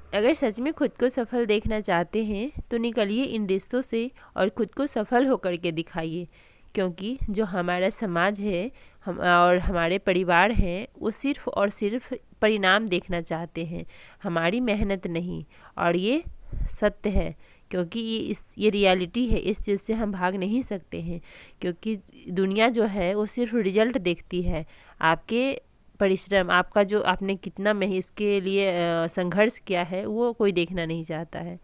अगर सच में खुद को सफल देखना चाहते हैं तो निकलिए इन रिश्तों से और खुद को सफल होकर के दिखाइए, क्योंकि जो हमारा समाज है हम और हमारे परिवार हैं वो सिर्फ और सिर्फ परिणाम देखना चाहते हैं, हमारी मेहनत नहीं। और ये सत्य है, क्योंकि ये रियलिटी है, इस चीज़ से हम भाग नहीं सकते हैं। क्योंकि दुनिया जो है वो सिर्फ रिजल्ट देखती है, आपके परिश्रम, आपका जो आपने कितना में इसके लिए संघर्ष किया है वो कोई देखना नहीं चाहता है।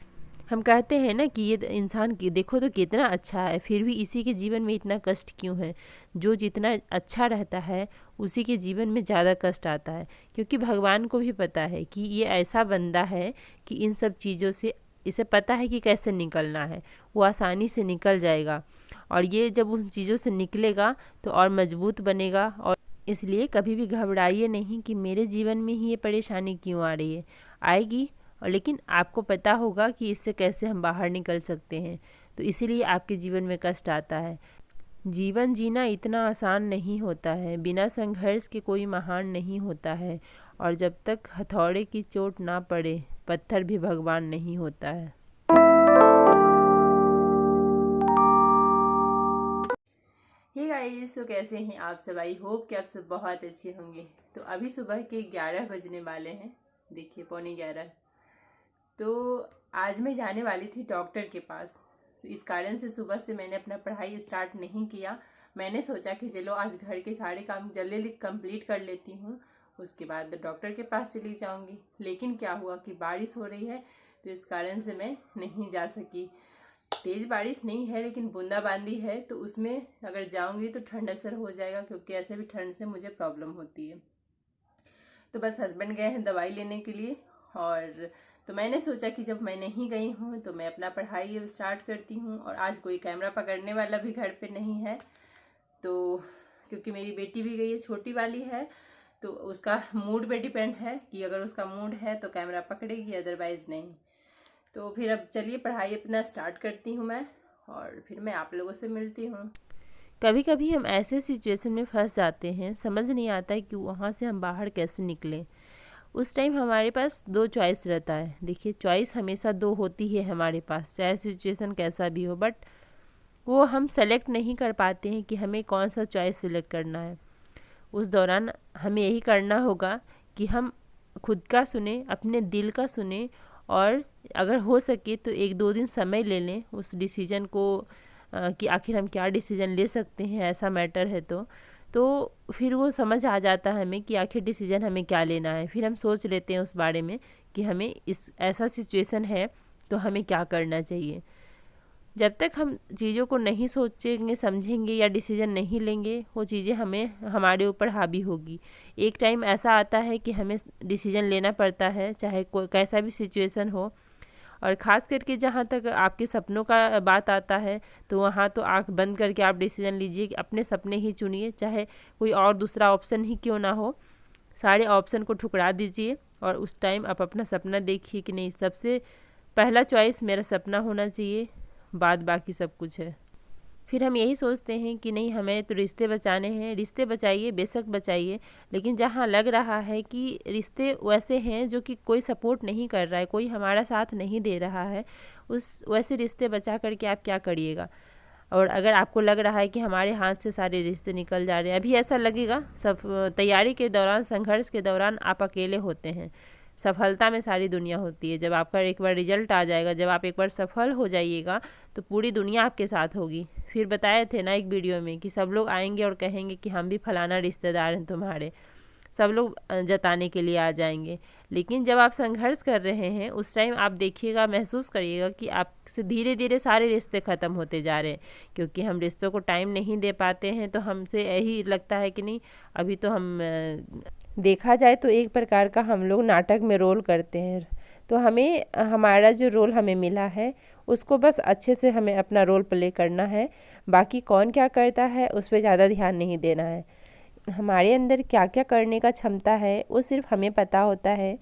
हम कहते हैं ना कि ये इंसान की देखो तो कितना अच्छा है, फिर भी इसी के जीवन में इतना कष्ट क्यों है। जो जितना अच्छा रहता है उसी के जीवन में ज़्यादा कष्ट आता है, क्योंकि भगवान को भी पता है कि ये ऐसा बंदा है कि इन सब चीज़ों से इसे पता है कि कैसे निकलना है, वो आसानी से निकल जाएगा। और ये जब उन चीज़ों से निकलेगा तो और मजबूत बनेगा। और इसलिए कभी भी घबराइए नहीं कि मेरे जीवन में ही ये परेशानी क्यों आ रही है, आएगी। और लेकिन आपको पता होगा कि इससे कैसे हम बाहर निकल सकते हैं, तो इसीलिए आपके जीवन में कष्ट आता है। जीवन जीना इतना आसान नहीं होता है, बिना संघर्ष के कोई महान नहीं होता है। और जब तक हथौड़े की चोट ना पड़े पत्थर भी भगवान नहीं होता है। हे गाइस, तो कैसे हैं आप सब? आई होप कि आप सब बहुत अच्छे होंगे। तो अभी सुबह के 11 बजने वाले हैं, देखिए 11:15। तो आज मैं जाने वाली थी डॉक्टर के पास, तो इस कारण से सुबह से मैंने अपना पढ़ाई स्टार्ट नहीं किया। मैंने सोचा कि चलो आज घर के सारे काम जल्दी जल्दी कंप्लीट कर लेती हूँ, उसके बाद डॉक्टर के पास चली जाऊँगी। लेकिन क्या हुआ कि बारिश हो रही है, तो इस कारण से मैं नहीं जा सकी। तेज़ बारिश नहीं है लेकिन बूंदाबांदी है, तो उसमें अगर जाऊंगी तो ठंड असर हो जाएगा, क्योंकि ऐसे भी ठंड से मुझे प्रॉब्लम होती है। तो बस हस्बैंड गए हैं दवाई लेने के लिए, और तो मैंने सोचा कि जब मैं नहीं गई हूँ तो मैं अपना पढ़ाई स्टार्ट करती हूँ। और आज कोई कैमरा पकड़ने वाला भी घर पे नहीं है, तो क्योंकि मेरी बेटी भी गई है, छोटी वाली है, तो उसका मूड पे डिपेंड है कि अगर उसका मूड है तो कैमरा पकड़ेगी, अदरवाइज़ नहीं। तो फिर अब चलिए पढ़ाई अपना स्टार्ट करती हूँ मैं, और फिर मैं आप लोगों से मिलती हूँ। कभी कभी हम ऐसे सिचुएशन में फंस जाते हैं, समझ नहीं आता है कि वहाँ से हम बाहर कैसे निकलें। उस टाइम हमारे पास दो चॉइस रहता है। देखिए, चॉइस हमेशा दो होती है हमारे पास, चाहे सिचुएशन कैसा भी हो, बट वो हम सेलेक्ट नहीं कर पाते हैं कि हमें कौन सा चॉइस सिलेक्ट करना है। उस दौरान हमें यही करना होगा कि हम खुद का सुने, अपने दिल का सुने, और अगर हो सके तो 1-2 दिन समय ले लें उस डिसीजन को, कि आखिर हम क्या डिसीजन ले सकते हैं, ऐसा मैटर है तो फिर वो समझ आ जाता है हमें कि आखिर डिसीजन हमें क्या लेना है। फिर हम सोच लेते हैं उस बारे में कि हमें इस ऐसा सिचुएशन है तो हमें क्या करना चाहिए। जब तक हम चीज़ों को नहीं सोचेंगे, समझेंगे या डिसीजन नहीं लेंगे, वो चीज़ें हमें हमारे ऊपर हावी होगी। एक टाइम ऐसा आता है कि हमें डिसीजन लेना पड़ता है, चाहे कोई कैसा भी सिचुएशन हो। और ख़ास करके जहाँ तक आपके सपनों का बात आता है, तो वहाँ तो आंख बंद करके आप डिसीजन लीजिए कि अपने सपने ही चुनिए, चाहे कोई और दूसरा ऑप्शन ही क्यों ना हो। सारे ऑप्शन को ठुकरा दीजिए और उस टाइम आप अपना सपना देखिए कि नहीं, सबसे पहला चॉइस मेरा सपना होना चाहिए, बाद बाकी सब कुछ है। फिर हम यही सोचते हैं कि नहीं, हमें तो रिश्ते बचाने हैं। रिश्ते बचाइए, बेशक बचाइए, लेकिन जहाँ लग रहा है कि रिश्ते वैसे हैं जो कि कोई सपोर्ट नहीं कर रहा है, कोई हमारा साथ नहीं दे रहा है, उस वैसे रिश्ते बचा करके आप क्या करिएगा। और अगर आपको लग रहा है कि हमारे हाथ से सारे रिश्ते निकल जा रहे हैं, अभी ऐसा लगेगा, सब तैयारी के दौरान, संघर्ष के दौरान आप अकेले होते हैं। सफलता में सारी दुनिया होती है। जब आपका एक बार रिजल्ट आ जाएगा, जब आप एक बार सफल हो जाइएगा, तो पूरी दुनिया आपके साथ होगी। फिर बताए थे ना एक वीडियो में कि सब लोग आएंगे और कहेंगे कि हम भी फलाना रिश्तेदार हैं तुम्हारे, सब लोग जताने के लिए आ जाएंगे। लेकिन जब आप संघर्ष कर रहे हैं उस टाइम आप देखिएगा, महसूस करिएगा कि आपसे धीरे धीरे सारे रिश्ते ख़त्म होते जा रहे हैं, क्योंकि हम रिश्तों को टाइम नहीं दे पाते हैं। तो हमसे यही लगता है कि नहीं, अभी तो हम देखा जाए तो एक प्रकार का हम लोग नाटक में रोल करते हैं। तो हमें हमारा जो रोल हमें मिला है उसको बस अच्छे से हमें अपना रोल प्ले करना है। बाकी कौन क्या करता है उस पर ज़्यादा ध्यान नहीं देना है। हमारे अंदर क्या क्या करने का क्षमता है वो सिर्फ हमें पता होता है।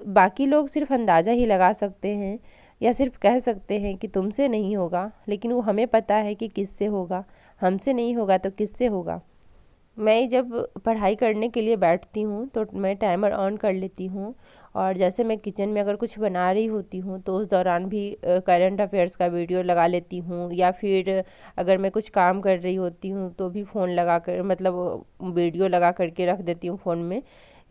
बाकी लोग सिर्फ अंदाज़ा ही लगा सकते हैं या सिर्फ कह सकते हैं कि तुमसे नहीं होगा, लेकिन वो हमें पता है कि किससे होगा। हमसे नहीं होगा तो किससे होगा। मैं जब पढ़ाई करने के लिए बैठती हूँ तो मैं टाइमर ऑन कर लेती हूँ और जैसे मैं किचन में अगर कुछ बना रही होती हूँ तो उस दौरान भी करंट अफेयर्स का वीडियो लगा लेती हूँ, या फिर अगर मैं कुछ काम कर रही होती हूँ तो भी फ़ोन लगा कर मतलब वीडियो लगा करके रख देती हूँ फ़ोन में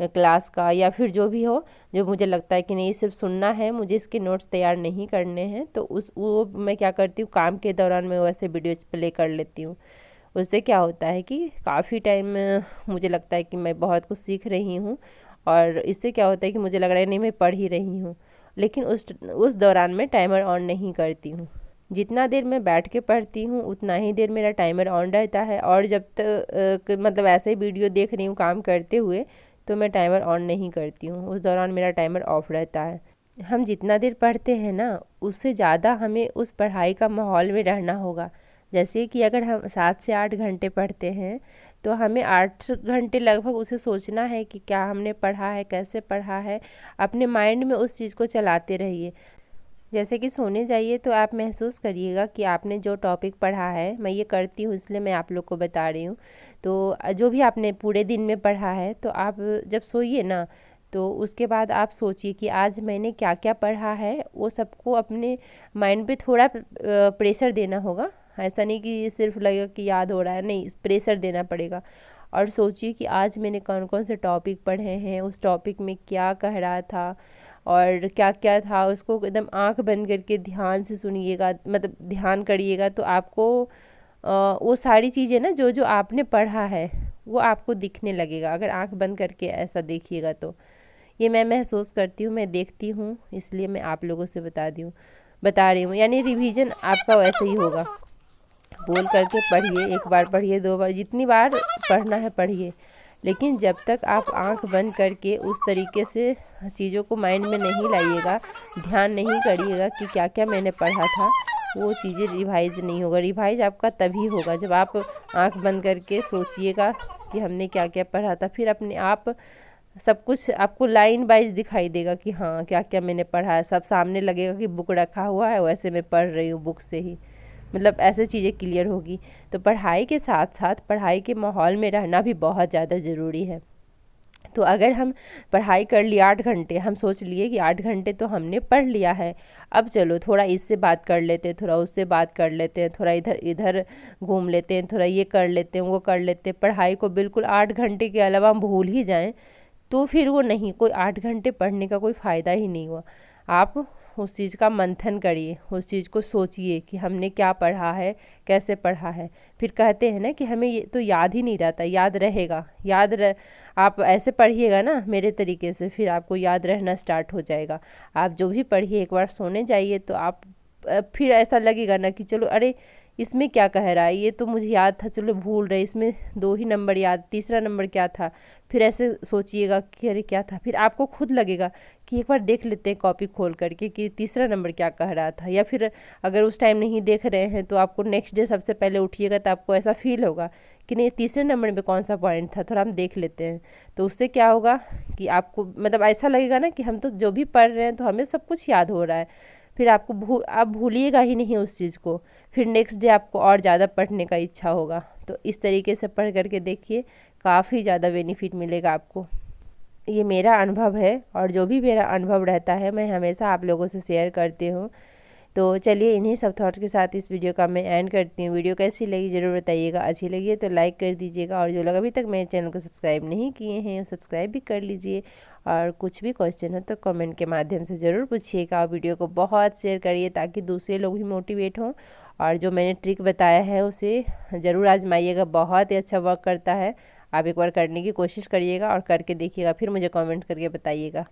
क्लास का, या फिर जो भी हो जो मुझे लगता है कि नहीं सिर्फ सुनना है, मुझे इसके नोट्स तैयार नहीं करने हैं, तो वो मैं क्या करती हूँ काम के दौरान मैं वैसे वीडियोज प्ले कर लेती हूँ। उससे क्या होता है कि काफ़ी टाइम मुझे लगता है कि मैं बहुत कुछ सीख रही हूँ, और इससे क्या होता है कि मुझे लग रहा है नहीं मैं पढ़ ही रही हूँ, लेकिन उस दौरान मैं टाइमर ऑन नहीं करती हूँ। जितना देर मैं बैठ के पढ़ती हूँ उतना ही देर मेरा टाइमर ऑन रहता है, और जब तक मतलब ऐसे ही वीडियो देख रही हूँ काम करते हुए तो मैं टाइमर ऑन नहीं करती हूँ, उस दौरान मेरा टाइमर ऑफ रहता है। हम जितना देर पढ़ते हैं ना उससे ज़्यादा हमें उस पढ़ाई का माहौल में रहना होगा। जैसे कि अगर हम 7 से 8 घंटे पढ़ते हैं तो हमें 8 घंटे लगभग उसे सोचना है कि क्या हमने पढ़ा है, कैसे पढ़ा है, अपने माइंड में उस चीज़ को चलाते रहिए। जैसे कि सोने जाइए तो आप महसूस करिएगा कि आपने जो टॉपिक पढ़ा है, मैं ये करती हूँ इसलिए मैं आप लोग को बता रही हूँ, तो जो भी आपने पूरे दिन में पढ़ा है तो आप जब सोइए ना तो उसके बाद आप सोचिए कि आज मैंने क्या क्या पढ़ा है, वो सबको अपने माइंड पे थोड़ा प्रेशर देना होगा। ऐसा नहीं कि सिर्फ लगेगा कि याद हो रहा है, नहीं, प्रेशर देना पड़ेगा। और सोचिए कि आज मैंने कौन कौन से टॉपिक पढ़े हैं, उस टॉपिक में क्या कह रहा था और क्या क्या था, उसको एकदम आंख बंद करके ध्यान से सुनिएगा, मतलब ध्यान करिएगा, तो आपको वो सारी चीज़ें ना जो जो आपने पढ़ा है वो आपको दिखने लगेगा, अगर आंख बंद करके ऐसा देखिएगा तो। ये मैं महसूस करती हूँ, मैं देखती हूँ, इसलिए मैं आप लोगों से बता रही हूँ। यानी रिवीजन आपका वैसे ही होगा, बोल करके पढ़िए, एक बार पढ़िए, 2 बार, जितनी बार पढ़ना है पढ़िए, लेकिन जब तक आप आंख बंद करके उस तरीके से चीज़ों को माइंड में नहीं लाइएगा, ध्यान नहीं करिएगा कि क्या क्या मैंने पढ़ा था, वो चीज़ें रिवाइज नहीं होगा। रिवाइज आपका तभी होगा जब आप आंख बंद करके सोचिएगा कि हमने क्या क्या पढ़ा था, फिर अपने आप सब कुछ आपको लाइन वाइज दिखाई देगा कि हाँ क्या क्या मैंने पढ़ा है, सब सामने लगेगा कि बुक रखा हुआ है वैसे मैं पढ़ रही हूँ बुक से ही, मतलब ऐसे चीज़ें क्लियर होगी। तो पढ़ाई के साथ साथ पढ़ाई के माहौल में रहना भी बहुत ज़्यादा ज़रूरी है। तो अगर हम पढ़ाई कर लिया 8 घंटे, हम सोच लिए कि 8 घंटे तो हमने पढ़ लिया है, अब चलो थोड़ा इससे बात कर लेते हैं, थोड़ा उससे बात कर लेते हैं, थोड़ा इधर इधर घूम लेते हैं, थोड़ा ये कर लेते हैं, वो कर लेते हैं, पढ़ाई को बिल्कुल 8 घंटे के अलावा हम भूल ही जाएं तो फिर वो नहीं, कोई 8 घंटे पढ़ने का कोई फ़ायदा ही नहीं हुआ। आप उस चीज़ का मंथन करिए, उस चीज़ को सोचिए कि हमने क्या पढ़ा है, कैसे पढ़ा है। फिर कहते हैं ना कि हमें ये तो याद ही नहीं रहता, याद रहेगा, आप ऐसे पढ़िएगा ना मेरे तरीके से, फिर आपको याद रहना स्टार्ट हो जाएगा। आप जो भी पढ़िए एक बार सोने जाइए तो आप फिर ऐसा लगेगा ना कि चलो अरे इसमें क्या कह रहा है, ये तो मुझे याद था, चलो भूल रहे, इसमें 2 ही नंबर याद, तीसरा नंबर क्या था, फिर ऐसे सोचिएगा कि अरे क्या था, फिर आपको खुद लगेगा कि एक बार देख लेते हैं कॉपी खोल करके कि तीसरा नंबर क्या कह रहा था। या फिर अगर उस टाइम नहीं देख रहे हैं तो आपको नेक्स्ट डे सबसे पहले उठिएगा तो आपको ऐसा फील होगा कि नहीं तीसरे नंबर में कौन सा पॉइंट था, थोड़ा हम देख लेते हैं। तो उससे क्या होगा कि आपको मतलब ऐसा लगेगा ना कि हम तो जो भी पढ़ रहे हैं तो हमें सब कुछ याद हो रहा है, फिर आप भूलिएगा ही नहीं उस चीज़ को, फिर नेक्स्ट डे आपको और ज़्यादा पढ़ने का इच्छा होगा। तो इस तरीके से पढ़ करके देखिए, काफ़ी ज़्यादा बेनिफिट मिलेगा आपको। ये मेरा अनुभव है, और जो भी मेरा अनुभव रहता है मैं हमेशा आप लोगों से शेयर करती हूँ। तो चलिए इन्हीं सब थॉट्स के साथ इस वीडियो का मैं एंड करती हूँ। वीडियो कैसी लगी ज़रूर बताइएगा, अच्छी लगी है तो लाइक कर दीजिएगा, और जो लोग अभी तक मेरे चैनल को सब्सक्राइब नहीं किए हैं सब्सक्राइब भी कर लीजिए। और कुछ भी क्वेश्चन हो तो कमेंट के माध्यम से ज़रूर पूछिएगा, और वीडियो को बहुत शेयर करिए ताकि दूसरे लोग भी मोटिवेट हों, और जो मैंने ट्रिक बताया है उसे ज़रूर आजमाइएगा, बहुत ही अच्छा वर्क करता है। आप एक बार करने की कोशिश करिएगा और करके देखिएगा, फिर मुझे कमेंट करके बताइएगा।